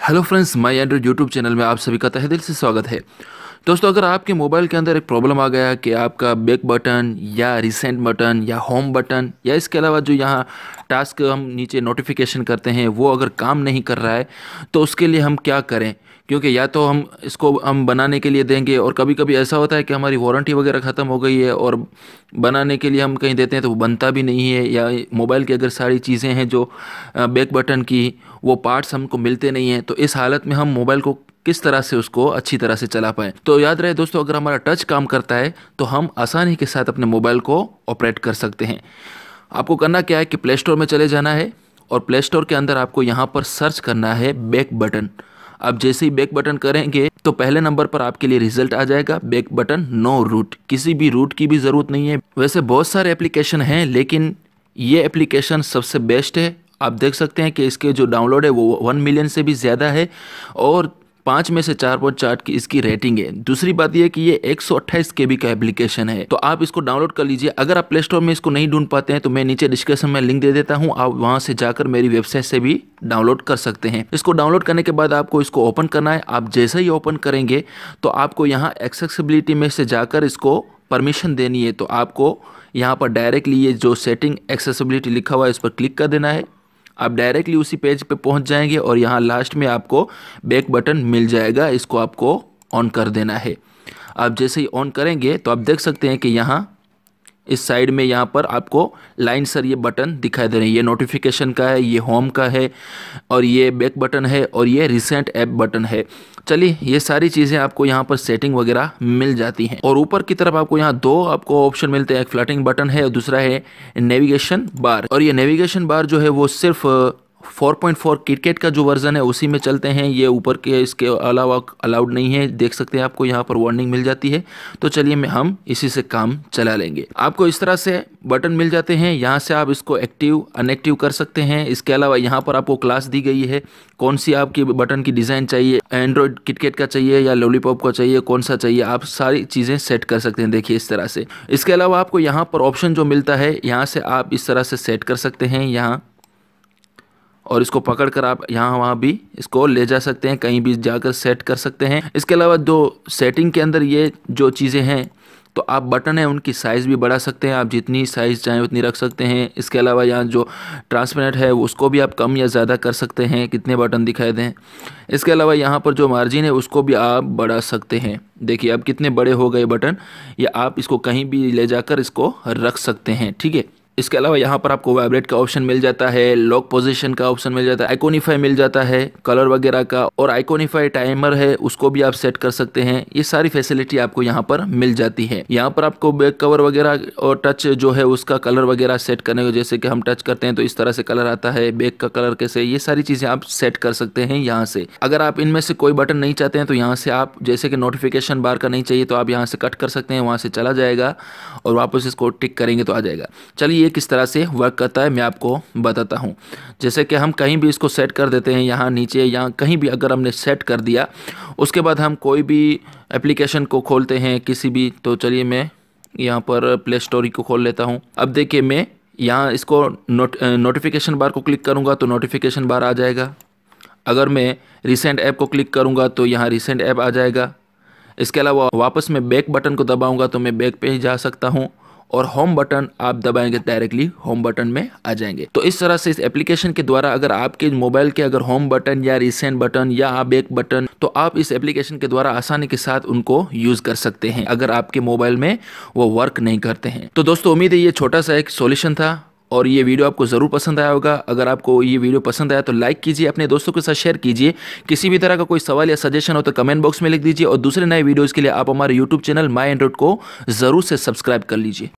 Hello friends, my Android YouTube channel में आप सभी का तहे दिल से स्वागत है। दोस्तों, अगर आपके मोबाइल के अंदर एक प्रॉब्लम आ गया कि आपका बैक बटन या रिसेंट बटन या होम बटन या इसके अलावा जो यहाँ टास्क हम नीचे नोटिफिकेशन करते हैं वो अगर काम नहीं कर रहा है, तो उसके लिए हम क्या करें? क्योंकि या तो हम इसको बनाने के लिए देंगे, और कभी कभी ऐसा होता है कि हमारी वारंटी वगैरह ख़त्म हो गई है और बनाने के लिए हम कहीं देते हैं तो वो बनता भी नहीं है, या मोबाइल की अगर सारी चीज़ें हैं जो बैक बटन की, वो पार्ट्स हमको मिलते नहीं हैं, तो इस हालत में हम मोबाइल को किस तरह से उसको अच्छी तरह से चला पाएँ। तो याद रहे दोस्तों, अगर हमारा टच काम करता है तो हम आसानी के साथ अपने मोबाइल को ऑपरेट कर सकते हैं। आपको करना क्या है कि प्ले स्टोर में चले जाना है, और प्ले स्टोर के अंदर आपको यहाँ पर सर्च करना है बैक बटन। आप जैसे ही बैक बटन करेंगे तो पहले नंबर पर आपके लिए रिजल्ट आ जाएगा बैक बटन नो रूट। किसी भी रूट की भी ज़रूरत नहीं है। वैसे बहुत सारे एप्लीकेशन हैं, लेकिन ये एप्लीकेशन सबसे बेस्ट है। आप देख सकते हैं कि इसके जो डाउनलोड है वो 1 मिलियन से भी ज़्यादा है, और 5 में से 4.4 की इसकी रेटिंग है। दूसरी बात यह कि ये 128 KB का एप्लीकेशन है, तो आप इसको डाउनलोड कर लीजिए। अगर आप प्ले स्टोर में इसको नहीं ढूंढ पाते हैं तो मैं नीचे डिस्क्रिप्शन में लिंक दे देता हूं, आप वहां से जाकर मेरी वेबसाइट से भी डाउनलोड कर सकते हैं। इसको डाउनलोड करने के बाद आपको इसको ओपन करना है। आप जैसे ही ओपन करेंगे तो आपको यहाँ एक्सेसिबिलिटी में से जाकर इसको परमिशन देनी है। तो आपको यहाँ पर डायरेक्टली ये जो सेटिंग एक्सेसिबिलिटी लिखा हुआ है इस पर क्लिक कर देना है। आप डायरेक्टली उसी पेज पे पहुंच जाएंगे और यहाँ लास्ट में आपको बैक बटन मिल जाएगा। इसको आपको ऑन कर देना है। आप जैसे ही ऑन करेंगे तो आप देख सकते हैं कि यहाँ इस साइड में यहाँ पर आपको लाइन सर ये बटन दिखाई दे रहे हैं। ये नोटिफिकेशन का है, ये होम का है, और ये बैक बटन है, और ये रिसेंट ऐप बटन है। चलिए, ये सारी चीज़ें आपको यहाँ पर सेटिंग वगैरह मिल जाती हैं। और ऊपर की तरफ आपको यहाँ दो आपको ऑप्शन मिलते हैं। एक फ्लैटिंग बटन है और दूसरा है नेविगेशन बार। और ये नेविगेशन बार जो है वो सिर्फ 4.4 किटकैट का जो वर्जन है उसी में चलते हैं। ये ऊपर के इसके अलावा अलाउड नहीं है। देख सकते हैं, आपको यहाँ पर वार्निंग मिल जाती है। तो चलिए हम इसी से काम चला लेंगे। आपको इस तरह से बटन मिल जाते हैं। यहाँ से आप इसको एक्टिव अनएक्टिव कर सकते हैं। इसके अलावा यहाँ पर आपको क्लास दी गई है, कौन सी आपकी बटन की डिज़ाइन चाहिए, एंड्रॉयड किटकैट का चाहिए या लॉलीपॉप का चाहिए, कौन सा चाहिए, आप सारी चीज़ें सेट कर सकते हैं। देखिए इस तरह से। इसके अलावा आपको यहाँ पर ऑप्शन जो मिलता है, यहाँ से आप इस तरह से सेट कर सकते हैं यहाँ, और इसको पकड़कर आप यहाँ वहाँ भी इसको ले जा सकते हैं, कहीं भी जाकर सेट कर सकते हैं। इसके अलावा जो सेटिंग के अंदर ये जो चीज़ें हैं, तो आप बटन है उनकी साइज़ भी बढ़ा सकते हैं। आप जितनी साइज़ चाहें उतनी रख सकते हैं। इसके अलावा यहाँ जो ट्रांसपेरेंट है उसको भी आप कम या ज़्यादा कर सकते हैं, कितने बटन दिखाई दें। इसके अलावा यहाँ पर जो मार्जिन है उसको भी आप बढ़ा सकते हैं। देखिए अब कितने बड़े हो गए बटन, या आप इसको कहीं भी ले जाकर इसको रख सकते हैं। ठीक है। इसके अलावा यहाँ पर आपको वाइब्रेट का ऑप्शन मिल जाता है, लॉक पोजीशन का ऑप्शन मिल जाता है, आइकॉनिफाई मिल जाता है कलर वगैरह का, और आइकॉनिफाई टाइमर है उसको भी आप सेट कर सकते हैं। ये सारी फैसिलिटी आपको यहाँ पर मिल जाती है। यहाँ पर आपको बैक कवर वगैरह और टच जो है उसका कलर वगैरह सेट करने को, जैसे कि हम टच करते हैं तो इस तरह से कलर आता है, बैक का कलर कैसे, ये सारी चीज़ें आप सेट कर सकते हैं यहाँ से। अगर आप इनमें से कोई बटन नहीं चाहते हैं तो यहाँ से आप, जैसे कि नोटिफिकेशन बार का नहीं चाहिए तो आप यहाँ से कट कर सकते हैं, वहाँ से चला जाएगा और वापस इसको टिक करेंगे तो आ जाएगा। चलिए ये किस तरह से वर्क करता है मैं आपको बताता हूँ। जैसे कि हम कहीं भी इसको सेट कर देते हैं, यहाँ नीचे, यहाँ कहीं भी अगर हमने सेट कर दिया, उसके बाद हम कोई भी एप्लीकेशन को खोलते हैं किसी भी, तो चलिए मैं यहाँ पर प्ले स्टोर को खोल लेता हूँ। अब देखिए मैं यहाँ इसको नोटिफिकेशन बार को क्लिक करूँगा तो नोटिफिकेशन बार आ जाएगा। अगर मैं रिसेंट ऐप को क्लिक करूँगा तो यहाँ रिसेंट ऐप आ जाएगा। इसके अलावा वापस मैं बैक बटन को दबाऊंगा तो मैं बैक पे ही जा सकता हूं, और होम बटन आप दबाएंगे डायरेक्टली होम बटन में आ जाएंगे। तो इस तरह से इस एप्लीकेशन के द्वारा अगर आपके मोबाइल के अगर होम बटन या रिसेंट बटन या बैक बटन, तो आप इस एप्लीकेशन के द्वारा आसानी के साथ उनको यूज कर सकते हैं अगर आपके मोबाइल में वो वर्क नहीं करते हैं। तो दोस्तों, उम्मीद है ये छोटा सा एक सॉल्यूशन था और ये वीडियो आपको ज़रूर पसंद आया होगा। अगर आपको ये वीडियो पसंद आया तो लाइक कीजिए, अपने दोस्तों के साथ शेयर कीजिए। किसी भी तरह का कोई सवाल या सजेशन हो तो कमेंट बॉक्स में लिख दीजिए, और दूसरे नए वीडियोज़ के लिए आप हमारे यूट्यूब चैनल माय एंड्रॉइड को ज़रूर से सब्सक्राइब कर लीजिए।